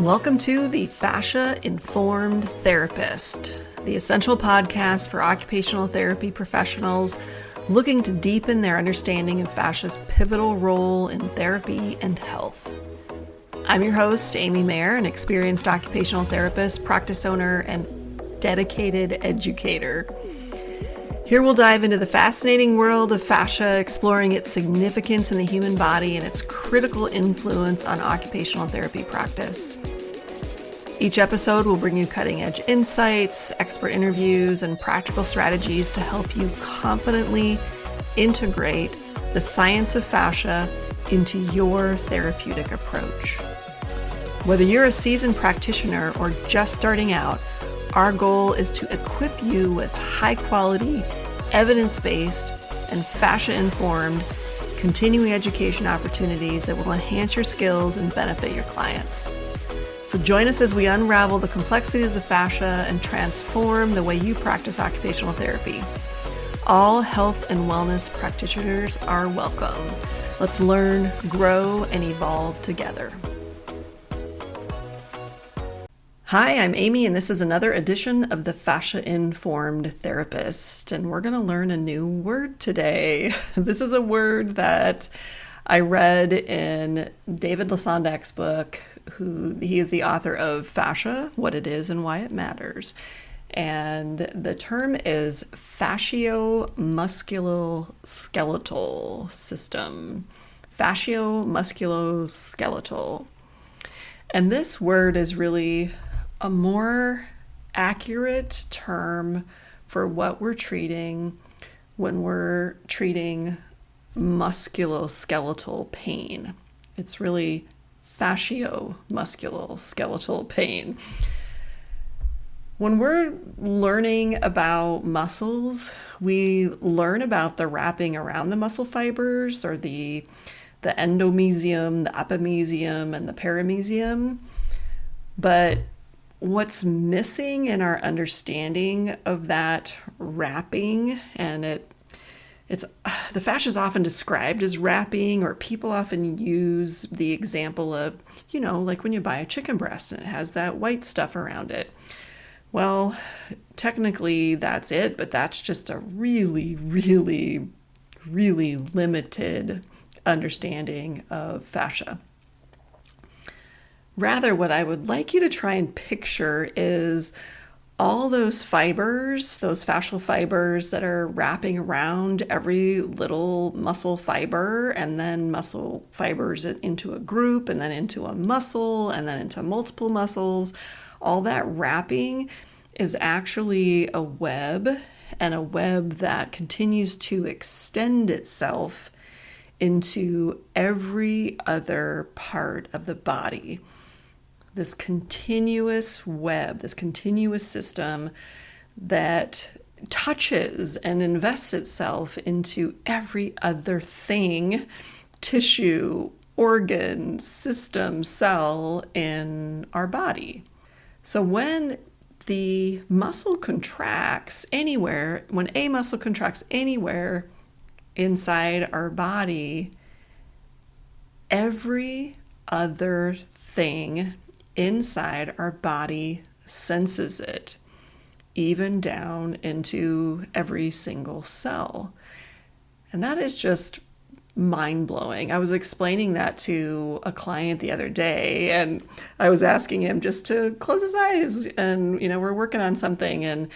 Welcome to the Fascia-Informed Therapist, the essential podcast for occupational therapy professionals looking to deepen their understanding of fascia's pivotal role in therapy and health. I'm your host, Amy Mayer, an experienced occupational therapist, practice owner, and dedicated educator. Here we'll dive into the fascinating world of fascia, exploring its significance in the human body and its critical influence on occupational therapy practice. Each episode will bring you cutting-edge insights, expert interviews, and practical strategies to help you confidently integrate the science of fascia into your therapeutic approach. Whether you're a seasoned practitioner or just starting out, our goal is to equip you with high-quality, evidence-based, and fascia-informed continuing education opportunities that will enhance your skills and benefit your clients. So join us as we unravel the complexities of fascia and transform the way you practice occupational therapy. All health and wellness practitioners are welcome. Let's learn, grow, and evolve together. Hi, I'm Amy, and this is another edition of the Fascia-Informed Therapist, and we're going to learn a new word today. This is a word that I read in David Lesondak's book, he is the author of Fascia, What It Is and Why It Matters. And the term is Fascio-Musculoskeletal System. Fascio-Musculoskeletal. And this word is really a more accurate term for what we're treating when we're treating musculoskeletal pain. It's really fascio-musculoskeletal pain. When we're learning about muscles, we learn about the wrapping around the muscle fibers, or the endomysium, the epimysium, and the paramysium. But what's missing in our understanding of that wrapping, and the fascia is often described as wrapping, or people often use the example of, like when you buy a chicken breast and it has that white stuff around it. Well, technically that's it, but that's just a really, really, really limited understanding of fascia. Rather, what I would like you to try and picture is all those fibers, those fascial fibers that are wrapping around every little muscle fiber, and then muscle fibers into a group, and then into a muscle, and then into multiple muscles. All that wrapping is actually a web, and a web that continues to extend itself into every other part of the body. This continuous web, this continuous system that touches and invests itself into every other thing, tissue, organ, system, cell in our body. So when the muscle contracts anywhere, when a muscle contracts anywhere inside our body, every other thing inside our body senses it, even down into every single cell. And that is just mind-blowing. I was explaining that to a client the other day, and I was asking him just to close his eyes, and we're working on something, and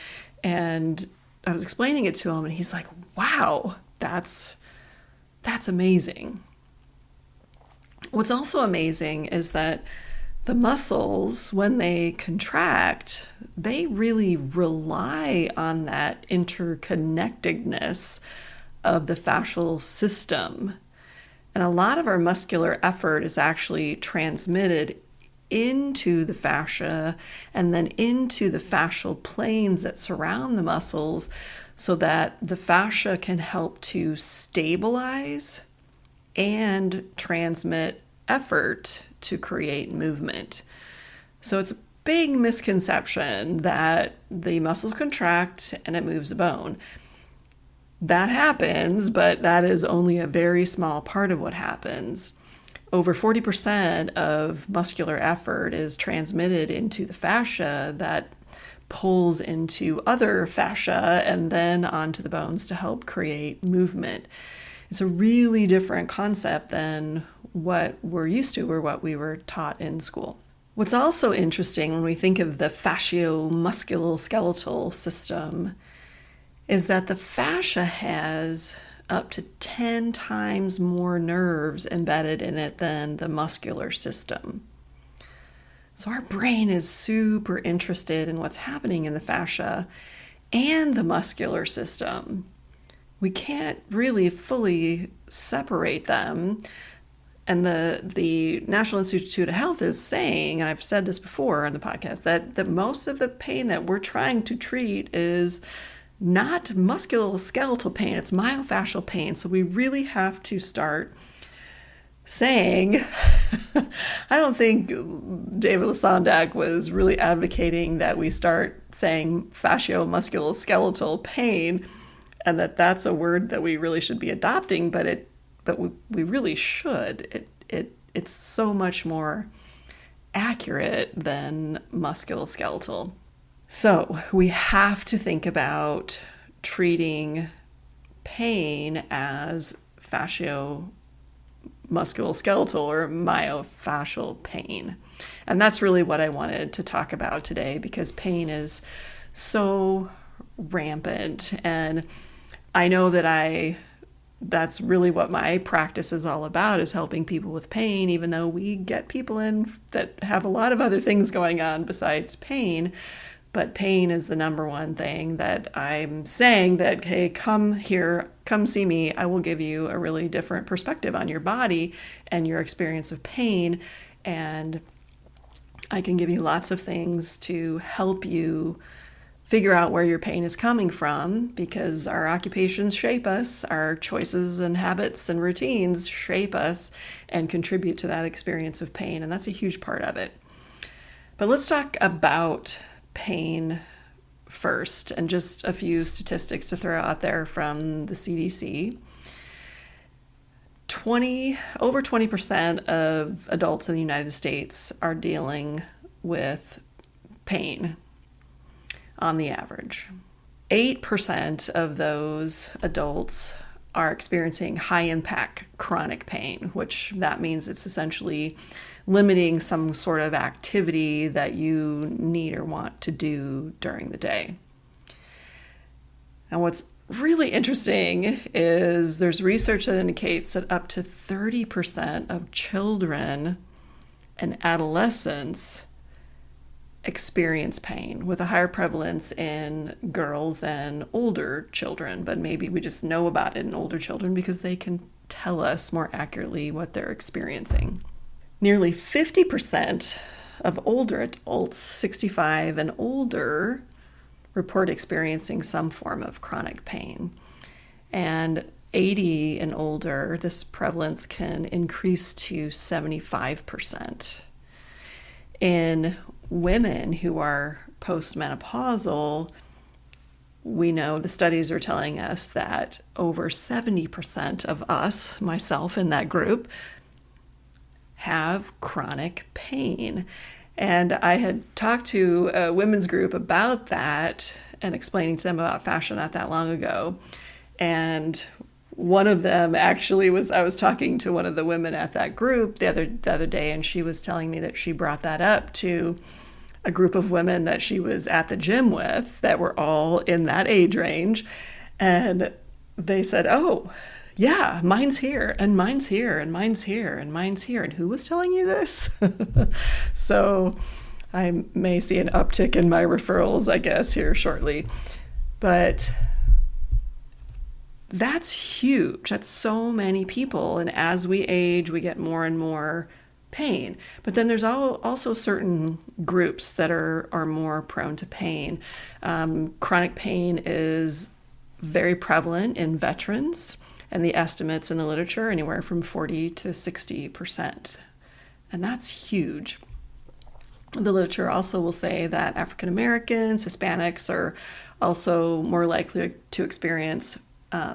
I was explaining it to him, and he's like, wow, that's amazing. What's also amazing is that the muscles, when they contract, they really rely on that interconnectedness of the fascial system. And a lot of our muscular effort is actually transmitted into the fascia and then into the fascial planes that surround the muscles, so that the fascia can help to stabilize and transmit effort to create movement. So it's a big misconception that the muscles contract and it moves the bone. That happens, but that is only a very small part of what happens. over 40% of muscular effort is transmitted into the fascia that pulls into other fascia and then onto the bones to help create movement. It's a really different concept than what we're used to or what we were taught in school. What's also interesting when we think of the fascio-musculoskeletal system is that the fascia has up to 10 times more nerves embedded in it than the muscular system. So our brain is super interested in what's happening in the fascia and the muscular system. We can't really fully separate them. And the National Institute of Health is saying, and I've said this before on the podcast, that most of the pain that we're trying to treat is not musculoskeletal pain, it's myofascial pain. So we really have to start saying, I don't think David Lasondak was really advocating that we start saying fascio-musculoskeletal pain, and that's a word that we really should be adopting, but we really should. It's so much more accurate than musculoskeletal. So we have to think about treating pain as fascio-musculoskeletal or myofascial pain. And that's really what I wanted to talk about today, because pain is so rampant. And I know that's really what my practice is all about, is helping people with pain, even though we get people in that have a lot of other things going on besides pain. But pain is the number one thing that I'm saying that, hey, come here, come see me. I will give you a really different perspective on your body and your experience of pain. And I can give you lots of things to help you figure out where your pain is coming from, because our occupations shape us, our choices and habits and routines shape us and contribute to that experience of pain. And that's a huge part of it. But let's talk about pain first, and just a few statistics to throw out there from the CDC. Over 20% of adults in the United States are dealing with pain on the average. 8% of those adults are experiencing high impact chronic pain, which that means it's essentially limiting some sort of activity that you need or want to do during the day. And what's really interesting is there's research that indicates that up to 30% of children and adolescents experience pain, with a higher prevalence in girls and older children. But maybe we just know about it in older children because they can tell us more accurately what they're experiencing. Nearly 50% of older adults, 65 and older, report experiencing some form of chronic pain. And 80 and older, this prevalence can increase to 75%. In women who are postmenopausal, we know the studies are telling us that over 70% of us, myself in that group, have chronic pain. And I had talked to a women's group about that and explaining to them about fascia not that long ago. And one of them actually I was talking to one of the women at that group the other day, and she was telling me that she brought that up to a group of women that she was at the gym with that were all in that age range. And they said, oh, yeah, mine's here, and mine's here, and mine's here, and mine's here. And who was telling you this? So I may see an uptick in my referrals, I guess, here shortly. But that's huge. That's so many people. And as we age, we get more and more pain. But then there's also certain groups that are more prone to pain. Chronic pain is very prevalent in veterans, and the estimates in the literature anywhere from 40 to 60%. And that's huge. The literature also will say that African Americans, Hispanics are also more likely to experience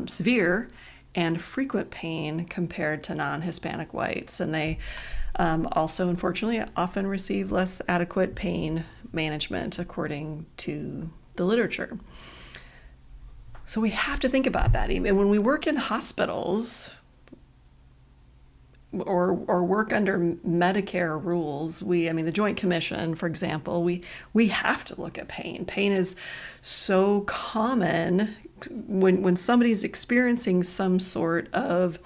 severe and frequent pain compared to non-Hispanic whites. And they also, unfortunately, often receive less adequate pain management according to the literature. So we have to think about that. Even when we work in hospitals or work under Medicare rules, the Joint Commission, for example, we have to look at pain. Pain is so common when somebody's experiencing some sort of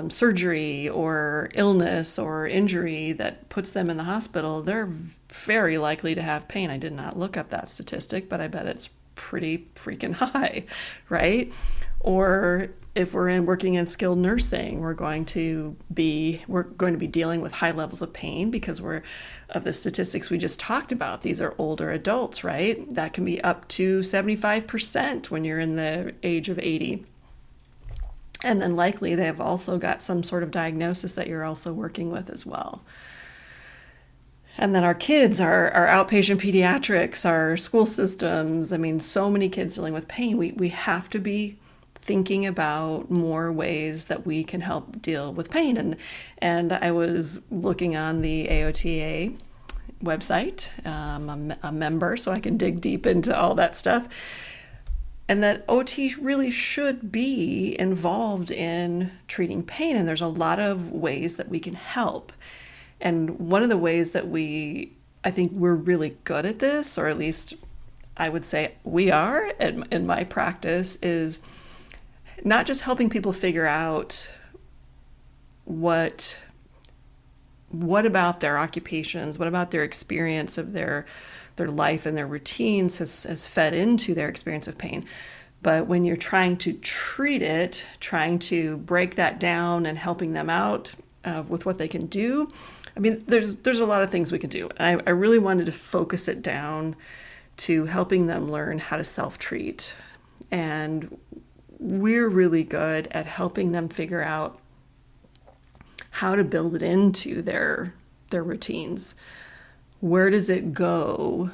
surgery or illness or injury that puts them in the hospital. They're very likely to have pain. I did not look up that statistic, but I bet it's pretty freaking high, right? Or if we're working in skilled nursing, we're going to be dealing with high levels of pain because of the statistics we just talked about. These are older adults, right? That can be up to 75% when you're in the age of 80. And then likely they have also got some sort of diagnosis that you're also working with as well. And then our kids, our outpatient pediatrics, our school systems, so many kids dealing with pain. We have to be thinking about more ways that we can help deal with pain. And I was looking on the AOTA website. I'm a member, so I can dig deep into all that stuff. And that OT really should be involved in treating pain. And there's a lot of ways that we can help. And one of the ways that I think we're really good at this, or at least I would say we are in my practice, is not just helping people figure out what about their occupations, what about their experience of their life and their routines has fed into their experience of pain. But when you're trying to treat it, trying to break that down and helping them out with what they can do, there's a lot of things we can do. And I really wanted to focus it down to helping them learn how to self-treat. And we're really good at helping them figure out how to build it into their routines. Where does it go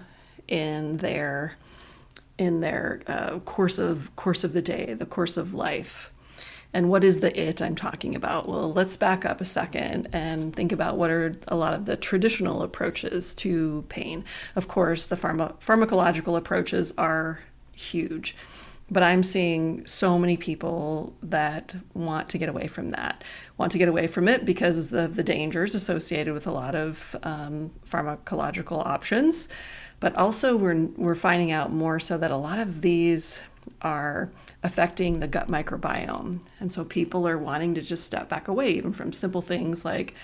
in their course of the day, the course of life? And what is the it I'm talking about? Well, let's back up a second and think about what are a lot of the traditional approaches to pain. Of course, the pharmacological approaches are huge, but I'm seeing so many people that want to get away from it because of the dangers associated with a lot of pharmacological options. But also we're finding out more so that a lot of these are affecting the gut microbiome. And so people are wanting to just step back away, even from simple things like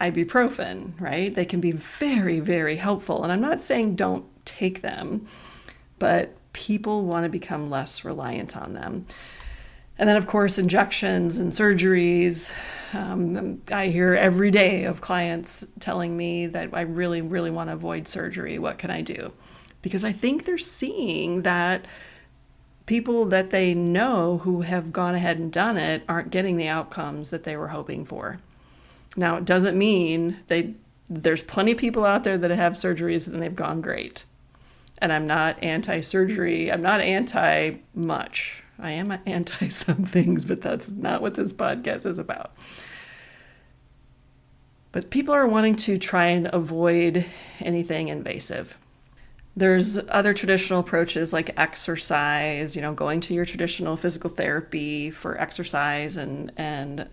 ibuprofen, right? They can be very, very helpful. And I'm not saying don't take them, but people want to become less reliant on them. And then, of course, injections and surgeries. I hear every day of clients telling me that I really, really want to avoid surgery. What can I do? Because I think they're seeing that people that they know who have gone ahead and done it aren't getting the outcomes that they were hoping for. Now, it doesn't mean there's plenty of people out there that have surgeries and they've gone great. And I'm not anti-surgery. I'm not anti-much. I am anti some things, but that's not what this podcast is about. But people are wanting to try and avoid anything invasive. There's other traditional approaches like exercise, going to your traditional physical therapy for exercise and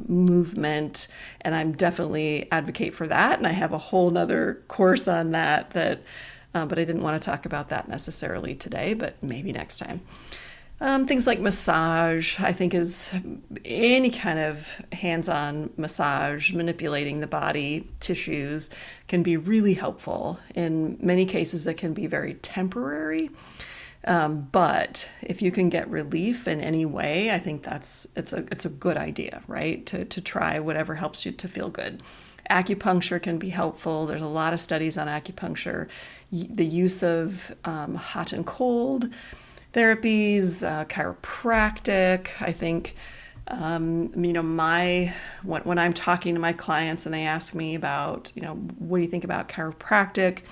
movement. And I'm definitely advocate for that. And I have a whole nother course on that, but I didn't want to talk about that necessarily today, but maybe next time. Things like massage, I think, is any kind of hands-on massage, manipulating the body tissues can be really helpful. In many cases, it can be very temporary. But if you can get relief in any way, I think it's a good idea, right? To try whatever helps you to feel good. Acupuncture can be helpful. There's a lot of studies on acupuncture. The use of hot and cold therapies, chiropractic. I think, when I'm talking to my clients and they ask me about, what do you think about chiropractic?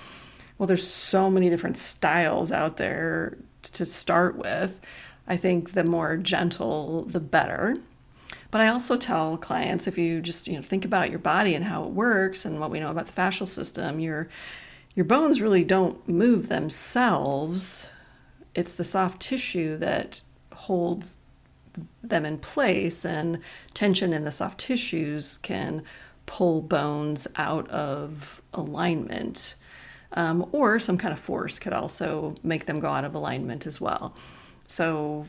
Well, there's so many different styles out there to start with. I think the more gentle, the better. But I also tell clients, if you just think about your body and how it works and what we know about the fascial system, your bones really don't move themselves. It's the soft tissue that holds them in place, and tension in the soft tissues can pull bones out of alignment. Or some kind of force could also make them go out of alignment as well. So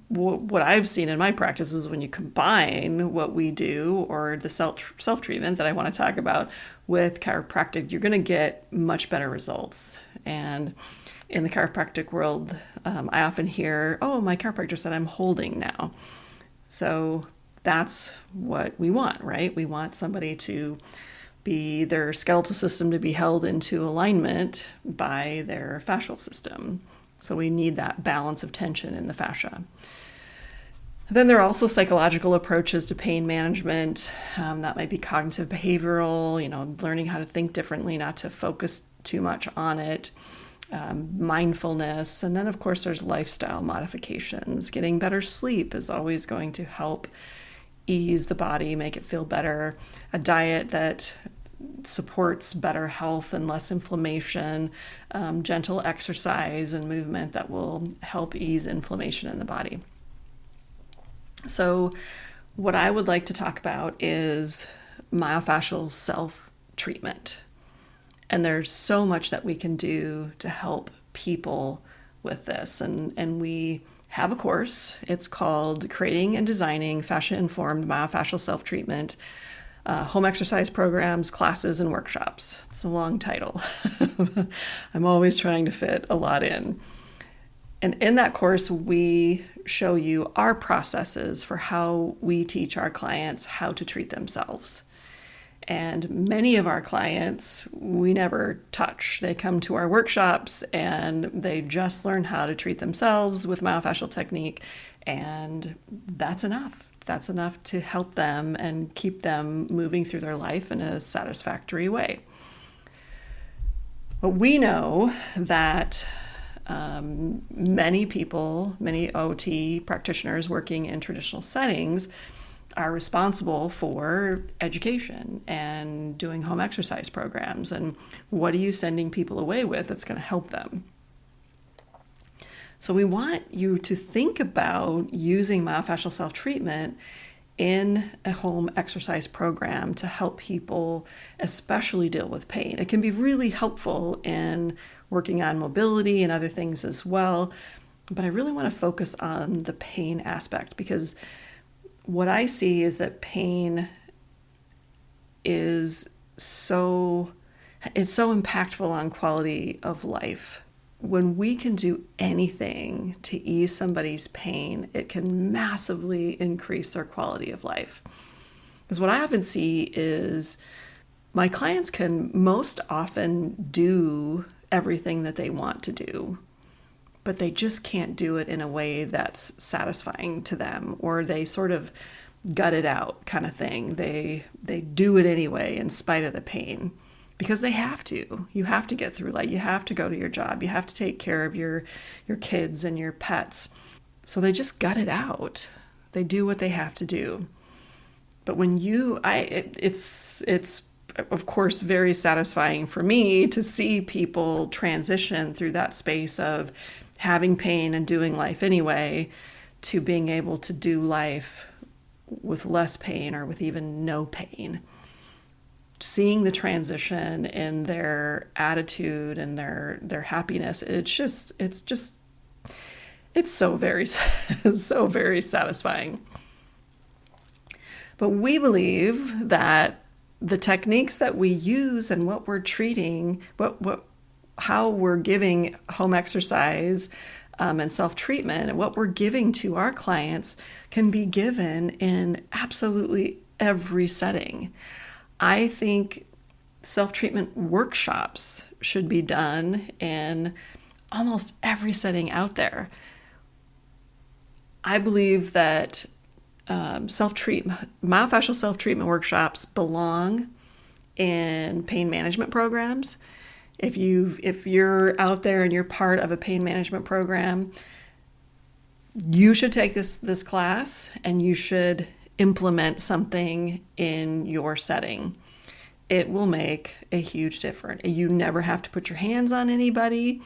what I've seen in my practice is when you combine what we do, or the self-treatment that I want to talk about, with chiropractic, you're going to get much better results. And in the chiropractic world, I often hear, oh, my chiropractor said I'm holding now. So that's what we want, right? We want somebody to be their skeletal system to be held into alignment by their fascial system. So we need that balance of tension in the fascia. Then there are also psychological approaches to pain management. That might be cognitive behavioral, learning how to think differently, not to focus too much on it. Mindfulness. And then, of course, there's lifestyle modifications. Getting better sleep is always going to help ease the body, make it feel better. A diet that supports better health and less inflammation, gentle exercise and movement that will help ease inflammation in the body. So what I would like to talk about is myofascial self-treatment. And there's so much that we can do to help people with this. And we have a course. It's called Creating and Designing Fascia-Informed Myofascial Self-Treatment, Home Exercise Programs, Classes, and Workshops. It's a long title. I'm always trying to fit a lot in. And in that course, we show you our processes for how we teach our clients how to treat themselves. And many of our clients, we never touch. They come to our workshops and they just learn how to treat themselves with myofascial technique, and that's enough. That's enough to help them and keep them moving through their life in a satisfactory way. But we know that many people, many OT practitioners working in traditional settings, are responsible for education and doing home exercise programs. And what are you sending people away with that's going to help them? So we want you to think about using myofascial self-treatment in a home exercise program to help people especially deal with pain. It can be really helpful in working on mobility and other things as well. But I really want to focus on the pain aspect, because what I see is that pain is so impactful on quality of life. When we can do anything to ease somebody's pain, it can massively increase their quality of life. Because what I often see is my clients can most often do everything that they want to do, but they just can't do it in a way that's satisfying to them, or they sort of gut it out kind of thing. They do it anyway in spite of the pain, because they have to. You have to get through life. You have to go to your job. You have to take care of your kids and your pets. So they just gut it out. They do what they have to do. But when it's of course very satisfying for me to see people transition through that space of having pain and doing life anyway, to being able to do life with less pain or with even no pain. Seeing the transition in their attitude and their happiness, it's so very, so very satisfying. But we believe that the techniques that we use and what we're treating, how we're giving home exercise and self-treatment, and what we're giving to our clients can be given in absolutely every setting. I think self-treatment workshops should be done in almost every setting out there. I believe that myofascial self-treatment workshops belong in pain management programs. If you're out there and you're part of a pain management program, You should take this class and you should implement something in your setting. It will make a huge difference. You never have to put your hands on anybody,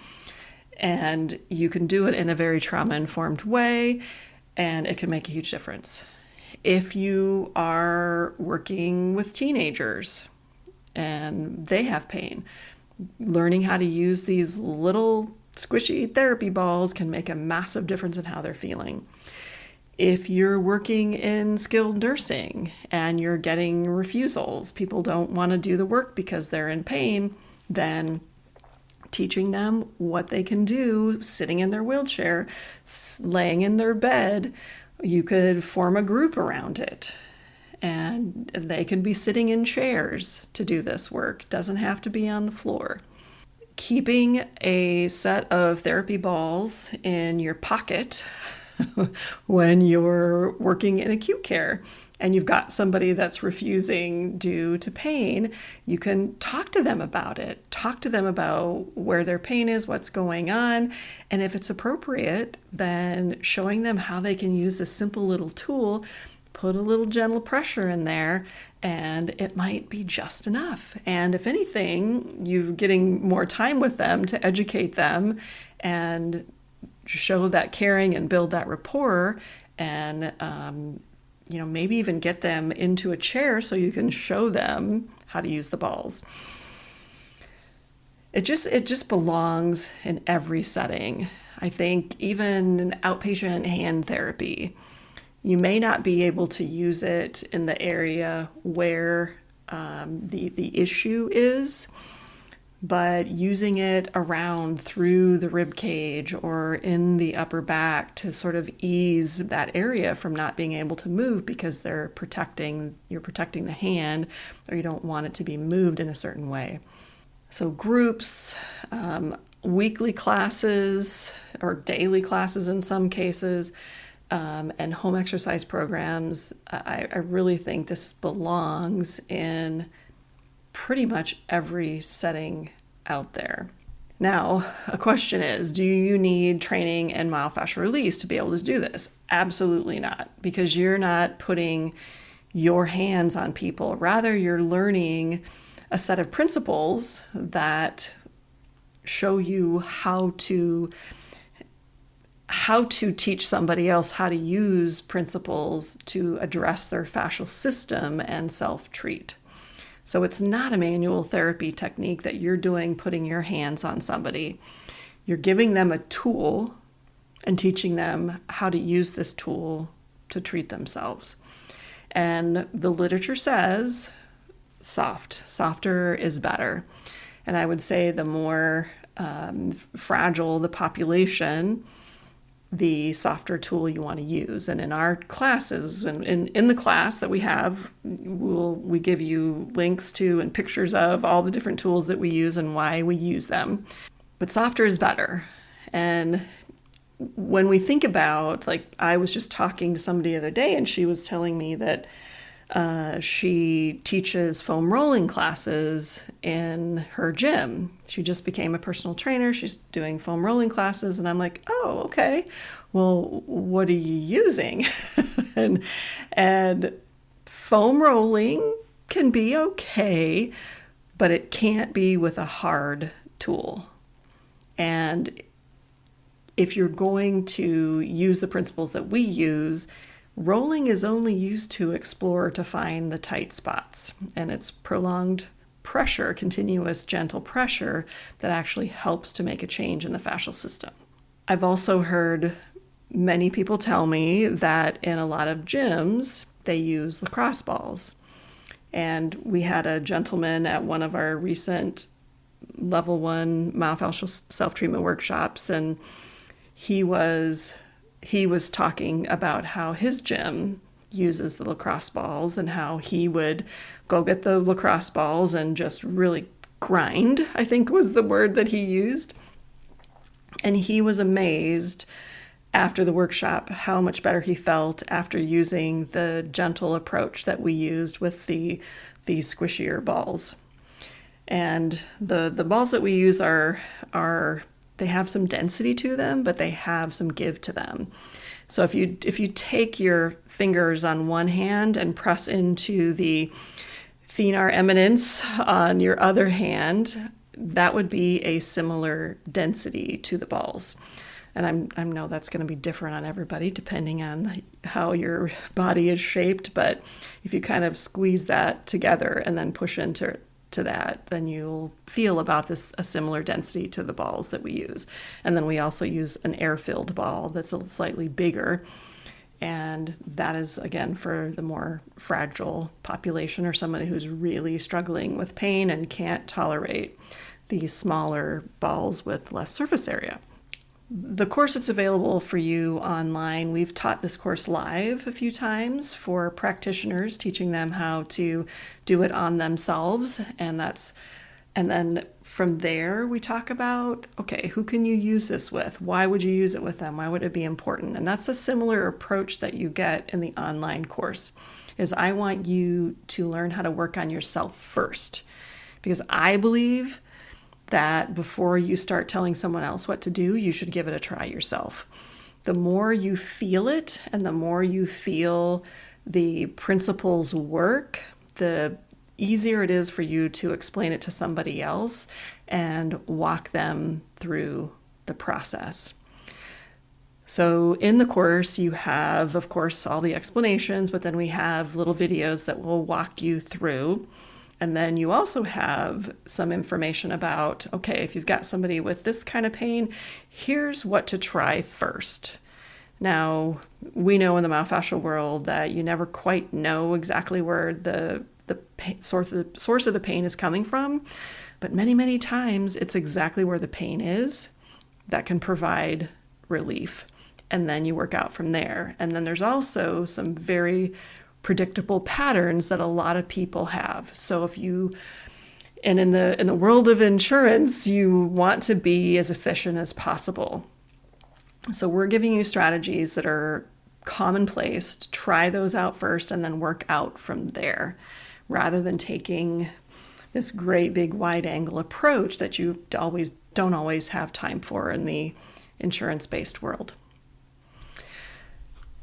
and you can do it in a very trauma-informed way, and it can make a huge difference. If you are working with teenagers and they have pain, learning how to use these little squishy therapy balls can make a massive difference in how they're feeling. If you're working in skilled nursing and you're getting refusals, people don't want to do the work because they're in pain, then teaching them what they can do sitting in their wheelchair, laying in their bed, you could form a group around it. And they can be sitting in chairs to do this work. Doesn't have to be on the floor. Keeping a set of therapy balls in your pocket when you're working in acute care and you've got somebody that's refusing due to pain, you can talk to them about it. Talk to them about where their pain is, what's going on, and if it's appropriate, then showing them how they can use this simple little tool, put a little gentle pressure in there, and it might be just enough. And if anything, you're getting more time with them to educate them and show that caring and build that rapport, and maybe even get them into a chair so you can show them how to use the balls. It just belongs in every setting. I think even in outpatient hand therapy, you may not be able to use it in the area where the issue is, but using it around through the rib cage or in the upper back to sort of ease that area from not being able to move because you're protecting the hand, or you don't want it to be moved in a certain way. So groups, weekly classes or daily classes in some cases, and home exercise programs, I really think this belongs in pretty much every setting out there. Now, a question is, do you need training in myofascial release to be able to do this? Absolutely not, because you're not putting your hands on people. Rather, you're learning a set of principles that show you how to teach somebody else how to use principles to address their fascial system and self-treat. So it's not a manual therapy technique that you're doing, putting your hands on somebody. You're giving them a tool and teaching them how to use this tool to treat themselves. And the literature says softer is better. And I would say the more fragile the population, the softer tool you want to use. And in our classes, and in the class that we have, we give you links to and pictures of all the different tools that we use and why we use them. But softer is better. And when we think about, like, I was just talking to somebody the other day, and she was telling me that she teaches foam rolling classes in her gym. She just became a personal trainer. She's doing foam rolling classes. And I'm like, oh, okay. Well, what are you using? and foam rolling can be okay, but it can't be with a hard tool. And if you're going to use the principles that we use, rolling is only used to explore, to find the tight spots, and it's prolonged pressure, continuous gentle pressure, that actually helps to make a change in the fascial system. I've also heard many people tell me that in a lot of gyms, they use lacrosse balls. And we had a gentleman at one of our recent level 1 myofascial self-treatment workshops, and he was talking about how his gym uses the lacrosse balls and how he would go get the lacrosse balls and just really grind, I think was the word that he used. And he was amazed after the workshop how much better he felt after using the gentle approach that we used with the squishier balls. And the balls that we use are they have some density to them, but they have some give to them. So if you take your fingers on one hand and press into the thenar eminence on your other hand, that would be a similar density to the balls. And I know that's going to be different on everybody depending on how your body is shaped, but if you kind of squeeze that together and then push into that, then you'll feel about a similar density to the balls that we use. And then we also use an air-filled ball that's a slightly bigger, and that is, again, for the more fragile population or somebody who's really struggling with pain and can't tolerate the smaller balls with less surface area. The course that's available for you online, we've taught this course live a few times for practitioners, teaching them how to do it on themselves. And then from there, we talk about, okay, who can you use this with? Why would you use it with them? Why would it be important? And that's a similar approach that you get in the online course, is I want you to learn how to work on yourself first. Because I believe that before you start telling someone else what to do, you should give it a try yourself. The more you feel it and the more you feel the principles work, the easier it is for you to explain it to somebody else and walk them through the process. So in the course, you have, of course, all the explanations, but then we have little videos that will walk you through. And then you also have some information about, okay, if you've got somebody with this kind of pain, here's what to try first. Now, we know in the myofascial world that you never quite know exactly where the source of the pain is coming from, but many, many times it's exactly where the pain is that can provide relief. And then you work out from there. And then there's also some very predictable patterns that a lot of people have. So in the world of insurance, you want to be as efficient as possible. So we're giving you strategies that are commonplace. Try those out first and then work out from there, rather than taking this great big wide angle approach that you don't always have time for in the insurance-based world.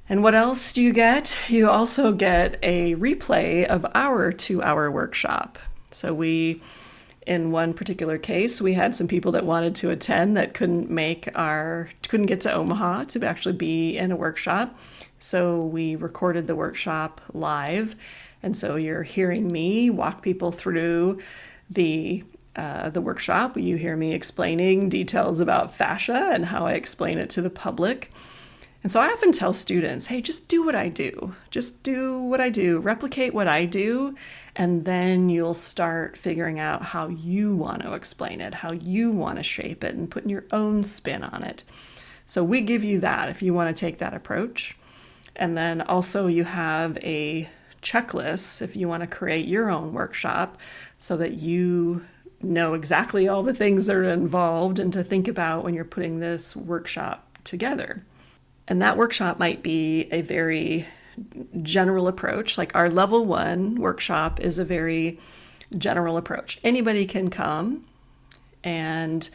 And what else do you get? You also get a replay of our 2-hour workshop. So in one particular case, we had some people that wanted to attend that couldn't get to Omaha to actually be in a workshop. So we recorded the workshop live. And so you're hearing me walk people through the workshop. You hear me explaining details about fascia and how I explain it to the public. And so I often tell students, hey, just do what I do. Just do what I do, replicate what I do, and then you'll start figuring out how you want to explain it, how you want to shape it, and putting your own spin on it. So we give you that if you want to take that approach. And then also you have a checklist if you want to create your own workshop so that you know exactly all the things that are involved and to think about when you're putting this workshop together. And that workshop might be a very general approach. Like our level 1 workshop is a very general approach. Anybody can come, and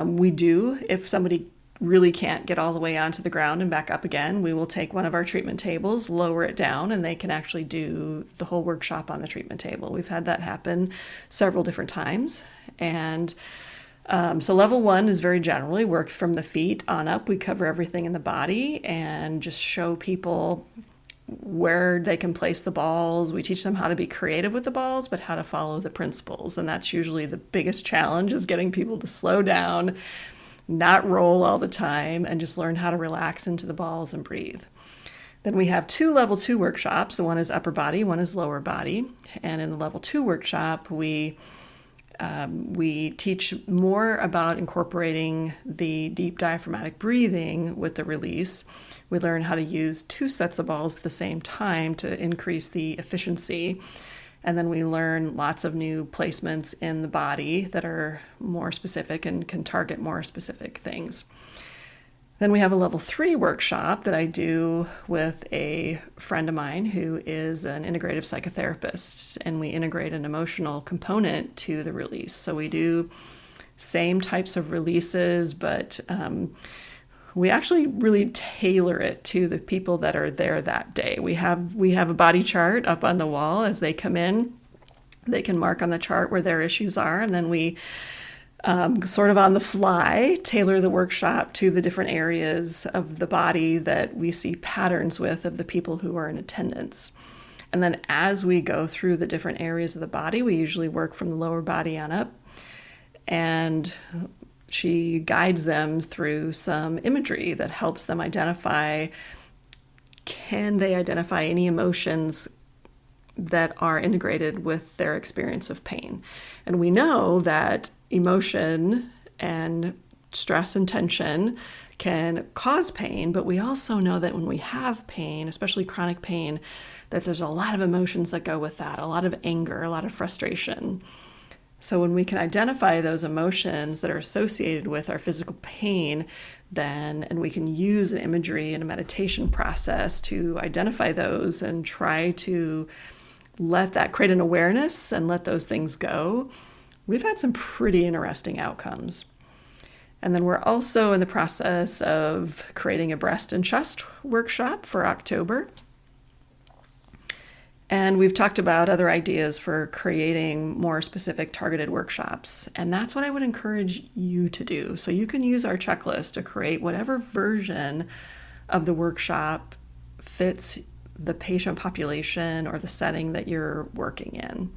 we do. If somebody really can't get all the way onto the ground and back up again, we will take one of our treatment tables, lower it down, and they can actually do the whole workshop on the treatment table. We've had that happen several different times. And so level 1 is very generally work from the feet on up. We cover everything in the body and just show people where they can place the balls. We teach them how to be creative with the balls, but how to follow the principles. And that's usually the biggest challenge, is getting people to slow down, not roll all the time, and just learn how to relax into the balls and breathe. Then we have 2 level 2 workshops. So one is upper body, one is lower body. And in the level 2 workshop, we teach more about incorporating the deep diaphragmatic breathing with the release. We learn how to use 2 sets of balls at the same time to increase the efficiency. And then we learn lots of new placements in the body that are more specific and can target more specific things. Then we have a level 3 workshop that I do with a friend of mine who is an integrative psychotherapist, and we integrate an emotional component to the release. So we do same types of releases, but we actually really tailor it to the people that are there that day. We have a body chart up on the wall. As they come in, they can mark on the chart where their issues are, and then we sort of on the fly tailor the workshop to the different areas of the body that we see patterns with of the people who are in attendance. And then as we go through the different areas of the body, we usually work from the lower body on up, and she guides them through some imagery that helps them identify, can they identify any emotions that are integrated with their experience of pain. And we know that emotion and stress and tension can cause pain, but we also know that when we have pain, especially chronic pain, that there's a lot of emotions that go with that, a lot of anger, a lot of frustration. So when we can identify those emotions that are associated with our physical pain, and we can use an imagery and a meditation process to identify those and try to let that create an awareness and let those things go, we've had some pretty interesting outcomes. And then we're also in the process of creating a breast and chest workshop for October. And we've talked about other ideas for creating more specific targeted workshops. And that's what I would encourage you to do. So you can use our checklist to create whatever version of the workshop fits the patient population or the setting that you're working in.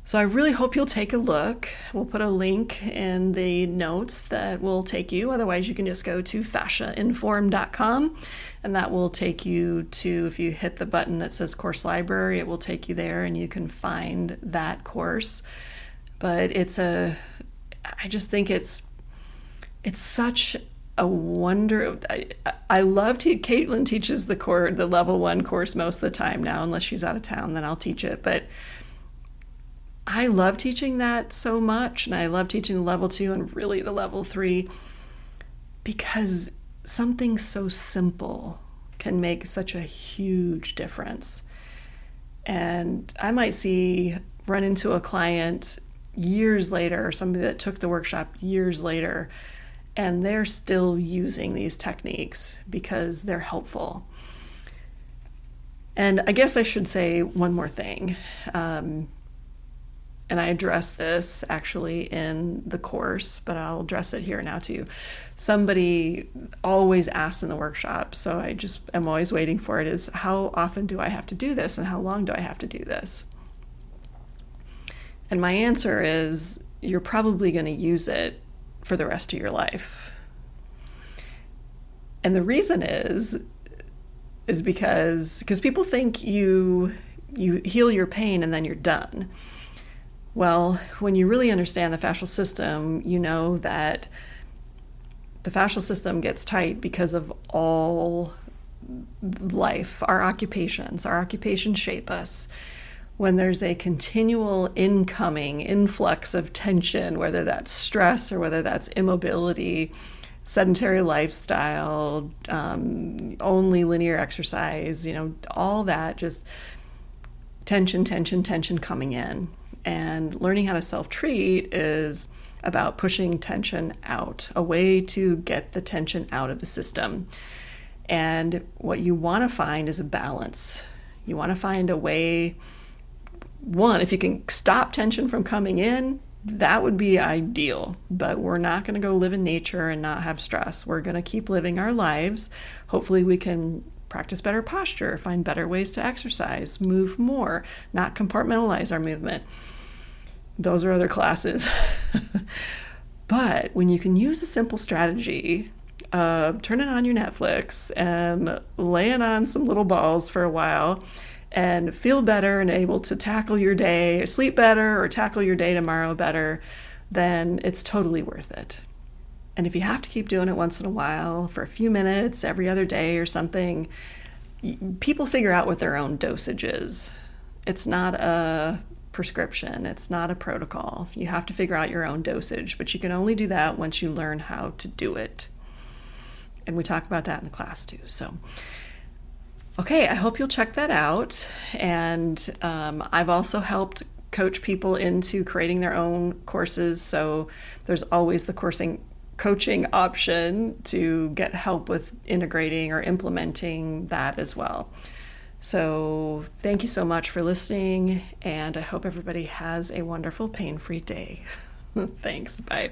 So I really hope you'll take a look. We'll put a link in the notes that will take you. Otherwise, you can just go to Fascia-Informed.com, and that will take you to, if you hit the button that says Course Library, it will take you there and you can find that course. But I just think it's such a wonder. I love Caitlin teaches the level 1 course most of the time now, unless she's out of town, then I'll teach it. But I love teaching that so much, and I love teaching the level 2 and really the level 3, because something so simple can make such a huge difference. And I might run into a client years later, or somebody that took the workshop years later, and they're still using these techniques because they're helpful. And I guess I should say one more thing. And I address this actually in the course, but I'll address it here now too. Somebody always asks in the workshop, so I'm always waiting for it, is how often do I have to do this and how long do I have to do this? And my answer is, you're probably going to use it for the rest of your life. And the reason is because people think you heal your pain and then you're done. Well, when you really understand the fascial system, you know that the fascial system gets tight because of all life, our occupations. Our occupations shape us. When there's a continual incoming influx of tension, whether that's stress or whether that's immobility, sedentary lifestyle, only linear exercise, all that, just tension coming in. And learning how to self-treat is about pushing tension out, a way to get the tension out of the system. And what you want to find is a balance. You want to find a way, one, if you can stop tension from coming in, that would be ideal. But we're not going to go live in nature and not have stress. We're going to keep living our lives. Hopefully we can practice better posture, find better ways to exercise, move more, not compartmentalize our movement. Those are other classes. But when you can use a simple strategy of turning on your Netflix and laying on some little balls for a while and feel better and able to tackle your day, sleep better, or tackle your day tomorrow better, then it's totally worth it. And if you have to keep doing it once in a while for a few minutes every other day or something, people figure out what their own dosage is. It's not a prescription. It's not a protocol. You have to figure out your own dosage, but you can only do that once you learn how to do it. And we talk about that in the class too. So, okay, I hope you'll check that out. And I've also helped coach people into creating their own courses. So there's always the coaching option to get help with integrating or implementing that as well. So thank you so much for listening, and I hope everybody has a wonderful pain-free day. Thanks. Bye.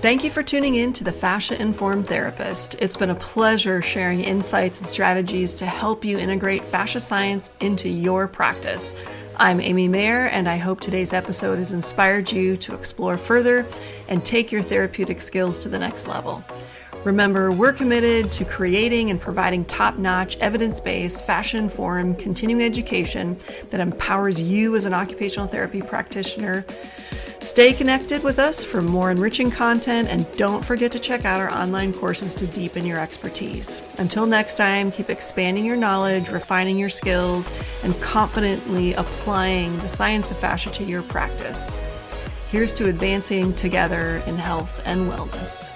Thank you for tuning in to the Fascia-Informed Therapist. It's been a pleasure sharing insights and strategies to help you integrate fascia science into your practice. I'm Amy Mayer, and I hope today's episode has inspired you to explore further and take your therapeutic skills to the next level. Remember, we're committed to creating and providing top-notch, evidence-based, fascia-informed continuing education that empowers you as an occupational therapy practitioner. Stay connected with us for more enriching content, and don't forget to check out our online courses to deepen your expertise. Until next time, keep expanding your knowledge, refining your skills, and confidently applying the science of fascia to your practice. Here's to advancing together in health and wellness.